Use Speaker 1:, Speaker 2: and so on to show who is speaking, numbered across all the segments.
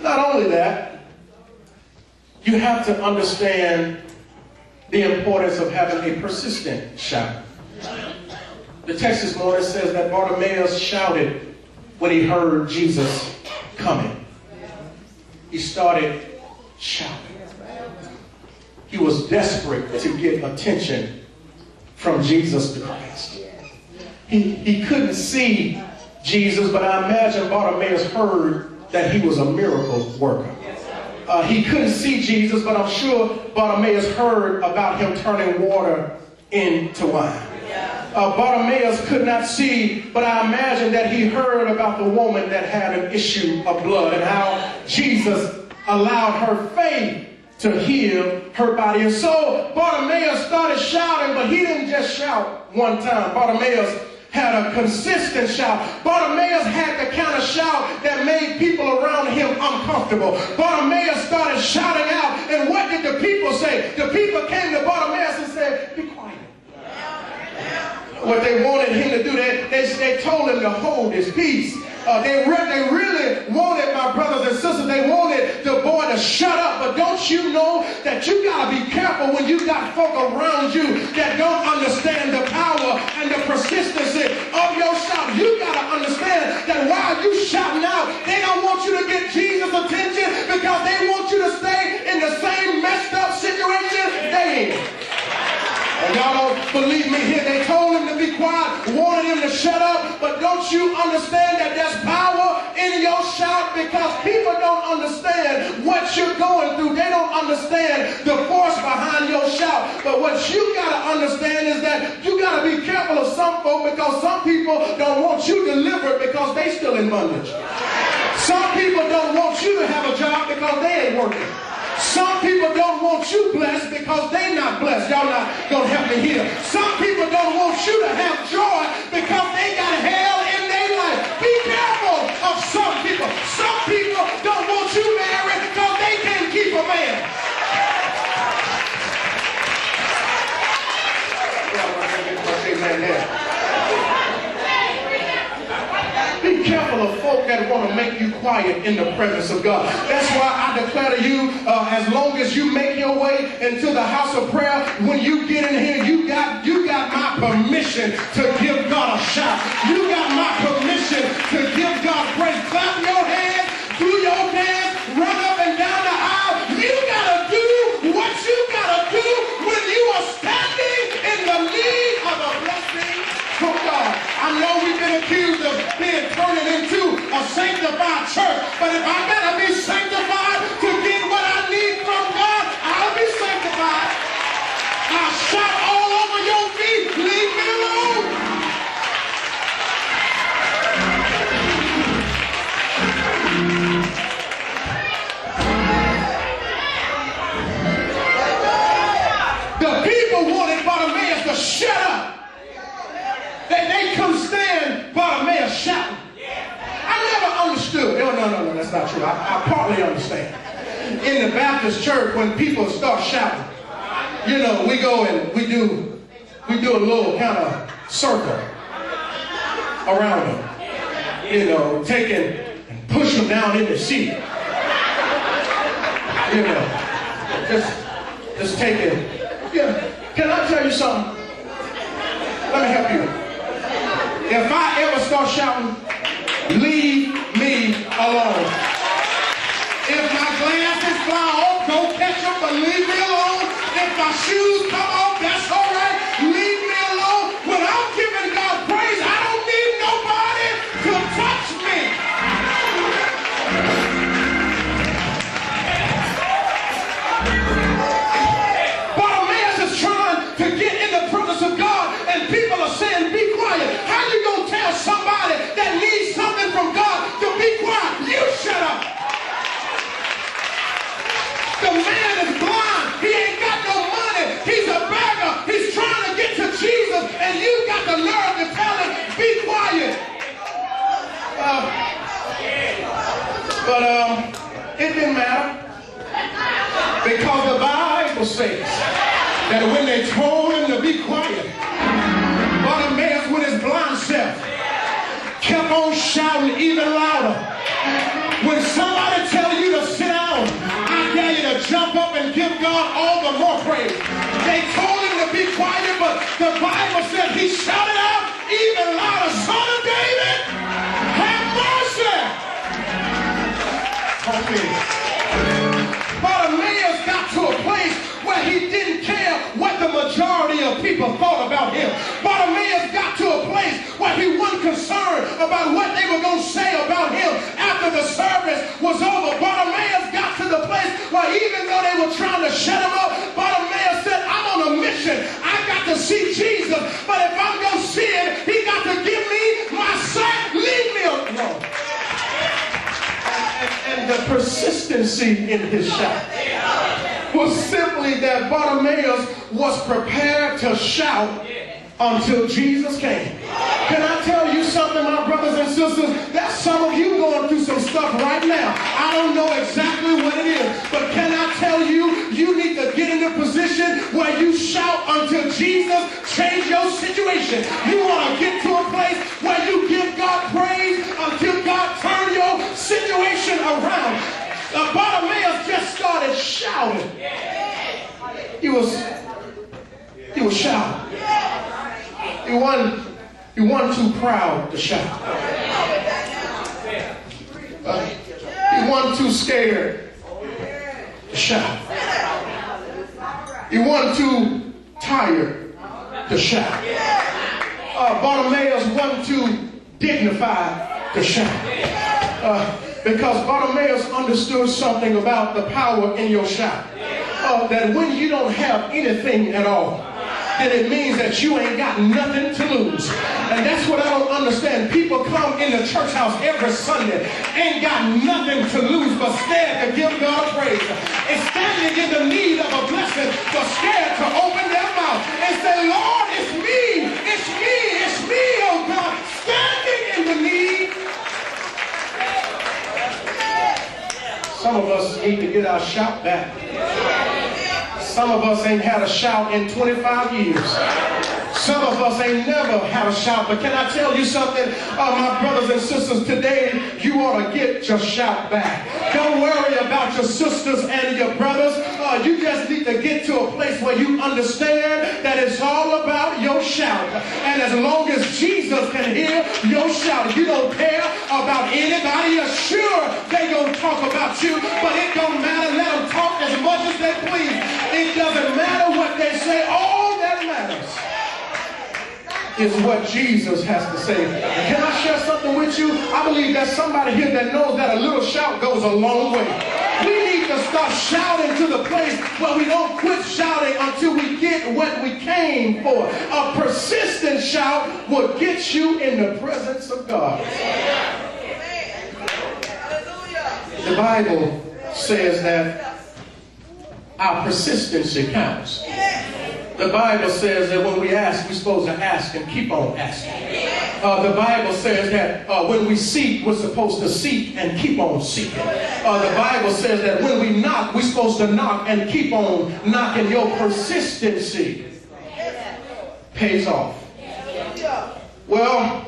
Speaker 1: Not only that, you have to understand the importance of having a persistent shout. The text this morning says that Bartimaeus shouted when he heard Jesus coming. He started shouting. He was desperate to get attention from Jesus the Christ. He couldn't see Jesus, but I imagine Bartimaeus heard that he was a miracle worker. He couldn't see Jesus, but I'm sure Bartimaeus heard about him turning water into wine. Bartimaeus could not see, but I imagine that he heard about the woman that had an issue of blood and how Jesus allowed her faith to heal her body. And so Bartimaeus started shouting, but he didn't just shout one time. Bartimaeus had a consistent shout. Bartimaeus had the kind of shout that made people around him uncomfortable. Bartimaeus started shouting out, and what did the people say? The people came to Bartimaeus and said, "Be quiet." What they wanted him to do, they told him to hold his peace. They really wanted, my brothers and sisters, they wanted the boy to shut up. But don't you know that you got to be careful when you got folk around you that don't understand the power and the persistency of your shout. You got to understand that while you shouting out, they don't want you to get Jesus' attention because they want you to stay in the same messed up situation they in. And y'all don't believe me here. They told him to be quiet, wanted him to shut up. But don't you understand that there's power in your shout? Because people don't understand what you're going through. They don't understand the force behind your shout. But what you got to understand is that you got to be careful of some folk, because some people don't want you delivered because they still in bondage. Some people don't want you to have a job because they ain't working. Some people don't want you blessed because they're not blessed. Y'all not going to help me here. Some people don't want you to have joy because they got hell in their life. Be careful of some people. Some people don't want you married because they can't keep a man. Be careful of folk that want to make you quiet in the presence of God. That's why I declare to you, as long as you make your way into the house of prayer, when you get in here, you got my permission to give God a shout. You got my permission to give God praise. Clap your hands, do your dance, run up and down the aisle. You got to do what you got to do when you are standing in the need of a blessing from God. I know we've been accused of being turning into a sanctified church, but if I gotta be sanctified to get what I need from God, I'll be sanctified. I'll shout all over your feet, leave me alone. The people wanted Bartimaeus to shut up. They couldn't stand Bartimaeus shouting. I never understood. No, that's not true. I partly understand. In the Baptist church, when people start shouting, you know, we go and we do a little kind of circle around them. You know, taking and push them down in the seat. You know, just taking. Yeah. Can I tell you something? Let me help you. If I ever start shouting, leave me alone. If my glasses fly off, don't catch them, but leave me alone. If my shoes come off, that's all right. Leave me alone. When I'm giving God praise, I don't need nobody to touch me. Bartimaeus is trying to get in the presence of God, and people are saying, be quiet. How you gonna tell somebody that needs something from God to be quiet? You shut up. The man is blind. He ain't got no money. He's a beggar. He's trying to get to Jesus, and you got the nerve to tell him, be quiet. But it didn't matter, because the Bible says that when they told him to be quiet, Bartimaeus with his blind self kept on shouting even louder. When somebody tells you to God all the more praise. They told him to be quiet, but the Bible said he shouted out even louder, Son of David, have mercy on me. Bartimaeus got to a place where he didn't care what the majority of people thought about him. Bartimaeus got to a place where he wasn't concerned about what they were going to say about him after the service was over. Bartimaeus got to the place where even though they were trying to shut him up, Bartimaeus said, I'm on a mission. I got to see Jesus, but if I'm going to see it, he got to give me my sight. Leave me alone. And the persistency in his shout was simply that Bartimaeus was prepared to shout until Jesus came. Can I tell you something, my brothers and sisters? There's some of you going through some stuff right now. I don't know exactly what it is, but can I tell you, you need to get in a position where you shout until Jesus change your situation. You want to get to a place where you give God praise until God turn your situation around. Bartimaeus just started shouting. He was shouting. He wasn't too proud to shout. He wasn't too scared to shout. He wasn't too tired to shout. Bartimaeus wasn't too dignified to shout. Because Bartimaeus understood something about the power in your shout. That when you don't have anything at all, then it means that you ain't got nothing to lose. And that's what I don't understand. People come in the church house every Sunday, ain't got nothing to lose but scared to give God praise. And standing in the need of a blessing, but scared to open their mouth and say, Lord, it's me, oh God, standing in the need. Some of us need to get our shout back. Some of us ain't had a shout in 25 years. Some of us ain't never had a shout. But can I tell you something, my brothers and sisters, today you ought to get your shout back. Don't worry about your sisters and your brothers. You just need to get to a place where you understand that it's all about your shout. And as long as Jesus can hear your shout, you don't care about anybody else. Sure, they gonna talk about you, but it don't matter. Let them talk as much as they please. It doesn't matter what they say. All that matters is what Jesus has to say. And can I share something with you? I believe there's somebody here that knows that a little shout goes a long way. We need to start shouting to the place where we don't quit shouting until we get what we came for. A persistent shout will get you in the presence of God. The Bible says that our persistency counts. The Bible says that when we ask, we're supposed to ask and keep on asking. The Bible says that when we seek, we're supposed to seek and keep on seeking. The Bible says that when we knock, we're supposed to knock and keep on knocking. Your persistency pays off. Well,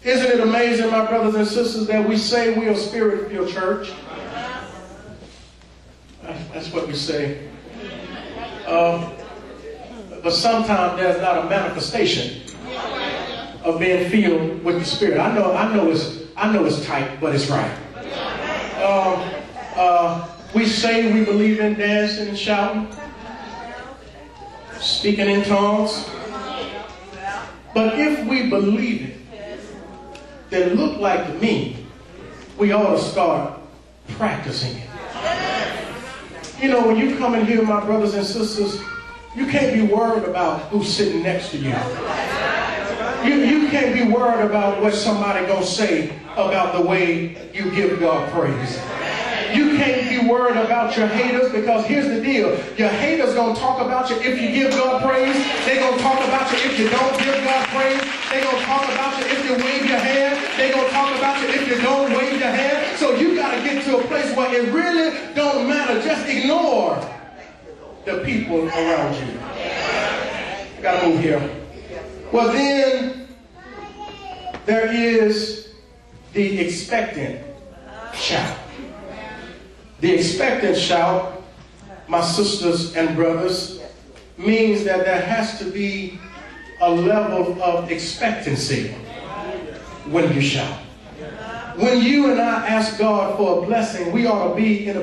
Speaker 1: isn't it amazing, my brothers and sisters, that we say we're a spirit-filled church? That's what we say. But sometimes there's not a manifestation of being filled with the Spirit. I know it's tight, but it's right. We say we believe in dancing and shouting, speaking in tongues. But if we believe it, then look like to me, we ought to start practicing it. You know, when you come in here, my brothers and sisters, you can't be worried about who's sitting next to you. You can't be worried about what somebody gonna say about the way you give God praise. You can't be worried about your haters, because here's the deal. Your haters gonna talk about you if you give God praise. They're gonna talk about you if you don't give God praise. They're gonna talk about you if you wave your hand. They're gonna talk about you if you don't wave your hand. So you gotta get to a place where it really don't matter. Just ignore the people around you. Gotta move here. Well, then there is the expectant shout. The expectant shout my sisters and brothers, means that there has to be a level of expectancy when you shout. When you and I ask God for a blessing, we ought to be in a